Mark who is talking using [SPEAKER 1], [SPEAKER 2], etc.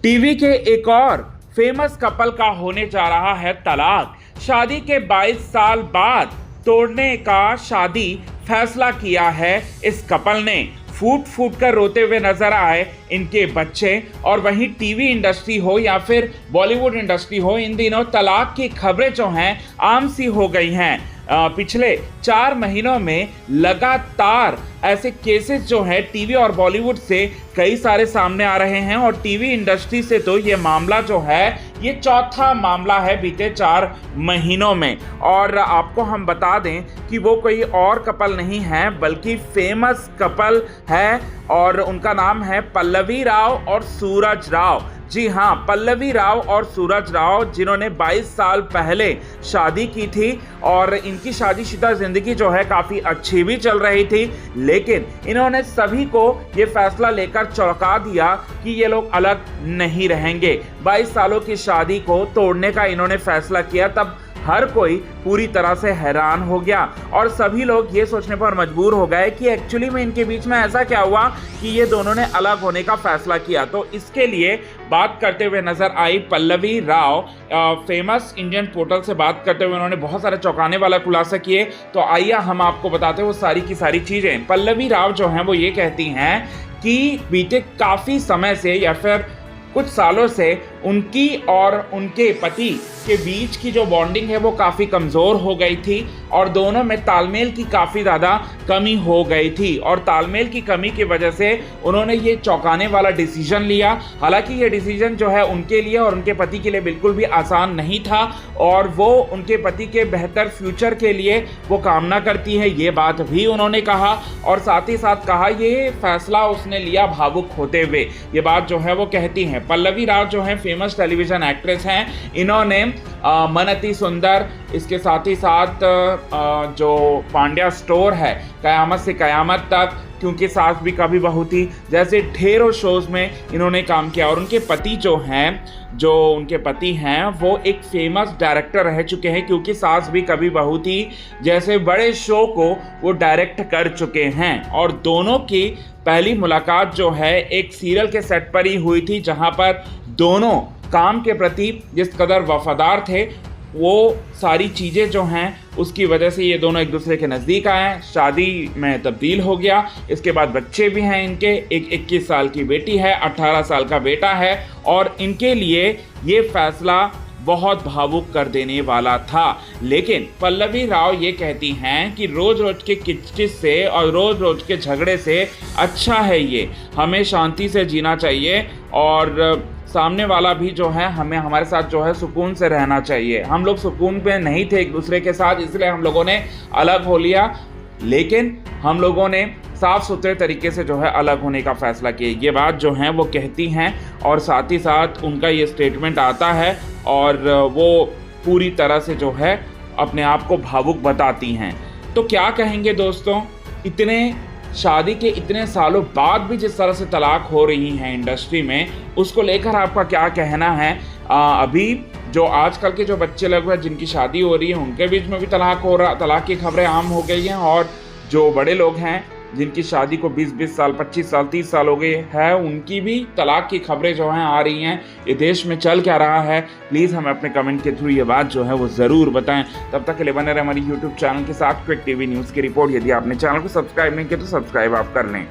[SPEAKER 1] TV के एक और फेमस कपल का होने जा रहा है तलाक। शादी के 22 साल बाद तोड़ने का शादी फैसला किया है इस कपल ने। फूट फूट कर रोते हुए नजर आए इनके बच्चे। और वहीं टीवी इंडस्ट्री हो या फिर बॉलीवुड इंडस्ट्री हो, इन दिनों तलाक की खबरें जो हैं आम सी हो गई हैं। पिछले 4 महीनों में लगातार ऐसे केसेस जो हैं टीवी और बॉलीवुड से कई सारे सामने आ रहे हैं। और टीवी इंडस्ट्री से तो ये मामला जो है ये चौथा मामला है बीते 4 महीनों में। और आपको हम बता दें कि वो कोई और कपल नहीं है बल्कि फेमस कपल है और उनका नाम है पल्लवी राव और सूरज राव। जी हाँ, पल्लवी राव और सूरज राव, जिन्होंने 22 साल पहले शादी की थी और इनकी शादीशुदा ज़िंदगी जो है काफ़ी अच्छी भी चल रही थी। लेकिन इन्होंने सभी को ये फैसला लेकर चौंका दिया कि ये लोग अलग नहीं रहेंगे। 22 सालों की शादी को तोड़ने का इन्होंने फैसला किया। तब हर कोई पूरी तरह से हैरान हो गया और सभी लोग ये सोचने पर मजबूर हो गए कि एक्चुअली में इनके बीच में ऐसा क्या हुआ कि ये दोनों ने अलग होने का फैसला किया। तो इसके लिए बात करते हुए नजर आई Pallavi Rao. Famous Indian portal से बात करते हुए उन्होंने बहुत सारे चौंकाने वाला खुलासा किए। तो आइए हम आपको बताते हैं वो सारी की सारी चीज़ें। पल्लवी राव जो हैं वो ये कहती हैं कि बीते काफ़ी समय से या फिर कुछ सालों से उनकी और उनके पति के बीच की जो बॉन्डिंग है वो काफ़ी कमज़ोर हो गई थी और दोनों में तालमेल की काफ़ी ज़्यादा कमी हो गई थी। और तालमेल की कमी की वजह से उन्होंने ये चौंकाने वाला डिसीजन लिया। हालांकि ये डिसीजन जो है उनके लिए और उनके पति के लिए बिल्कुल भी आसान नहीं था और वो उनके पति के बेहतर फ्यूचर के लिए वो कामना करती है, ये बात भी उन्होंने कहा। और साथ ही साथ कहा ये फैसला उसने लिया भावुक होते हुए, ये बात जो है वो कहती हैं। पल्लवी राव जो है फेमस टेलीविज़न एक्ट्रेस हैं। इन्होंने मन अति सुंदर, इसके साथ ही साथ जो पांड्या स्टोर है, कयामत से कयामत तक, क्योंकि सास भी कभी बहू थी, जैसे ढेरों शोज़ में इन्होंने काम किया। और उनके पति जो उनके पति हैं वो एक फेमस डायरेक्टर रह चुके हैं, क्योंकि सास भी कभी बहू थी जैसे बड़े शो को वो डायरेक्ट कर चुके हैं। और दोनों की पहली मुलाकात जो है एक सीरियल के सेट पर ही हुई थी, जहां पर दोनों काम के प्रति जिस कदर वफादार थे, वो सारी चीज़ें जो हैं उसकी वजह से ये दोनों एक दूसरे के नज़दीक आए, शादी में तब्दील हो गया। इसके बाद बच्चे भी हैं इनके, एक 21 साल की बेटी है, 18 साल का बेटा है। और इनके लिए ये फैसला बहुत भावुक कर देने वाला था। लेकिन पल्लवी राव ये कहती हैं कि रोज़ रोज़ के किचकिच से और रोज़ रोज़ के झगड़े से अच्छा है ये, हमें शांति से जीना चाहिए और सामने वाला भी जो है हमें हमारे साथ जो है सुकून से रहना चाहिए। हम लोग सुकून पे नहीं थे एक दूसरे के साथ, इसलिए हम लोगों ने अलग हो लिया। लेकिन हम लोगों ने साफ़ सुथरे तरीके से जो है अलग होने का फ़ैसला किया, ये बात जो है वो कहती हैं। और साथ ही साथ उनका ये स्टेटमेंट आता है और वो पूरी तरह से जो है अपने आप को भावुक बताती हैं। तो क्या कहेंगे दोस्तों, शादी के इतने सालों बाद भी जिस तरह से तलाक हो रही हैं इंडस्ट्री में, उसको लेकर आपका क्या कहना है? अभी जो आजकल के जो बच्चे लोग हैं जिनकी शादी हो रही है उनके बीच में भी तलाक की खबरें आम हो गई हैं। और जो बड़े लोग हैं जिनकी शादी को 20-20 साल, 25 साल, 30 साल हो गए हैं, उनकी भी तलाक की खबरें जो हैं आ रही हैं। ये देश में चल क्या रहा है, प्लीज़ हमें अपने कमेंट के थ्रू ये बात जो है वो ज़रूर बताएं। तब तक के लिए बने रहे हमारी यूट्यूब चैनल के साथ क्विक टीवी न्यूज़ की रिपोर्ट। यदि आपने चैनल को सब्सक्राइब नहीं किया तो सब्सक्राइब आप कर लें।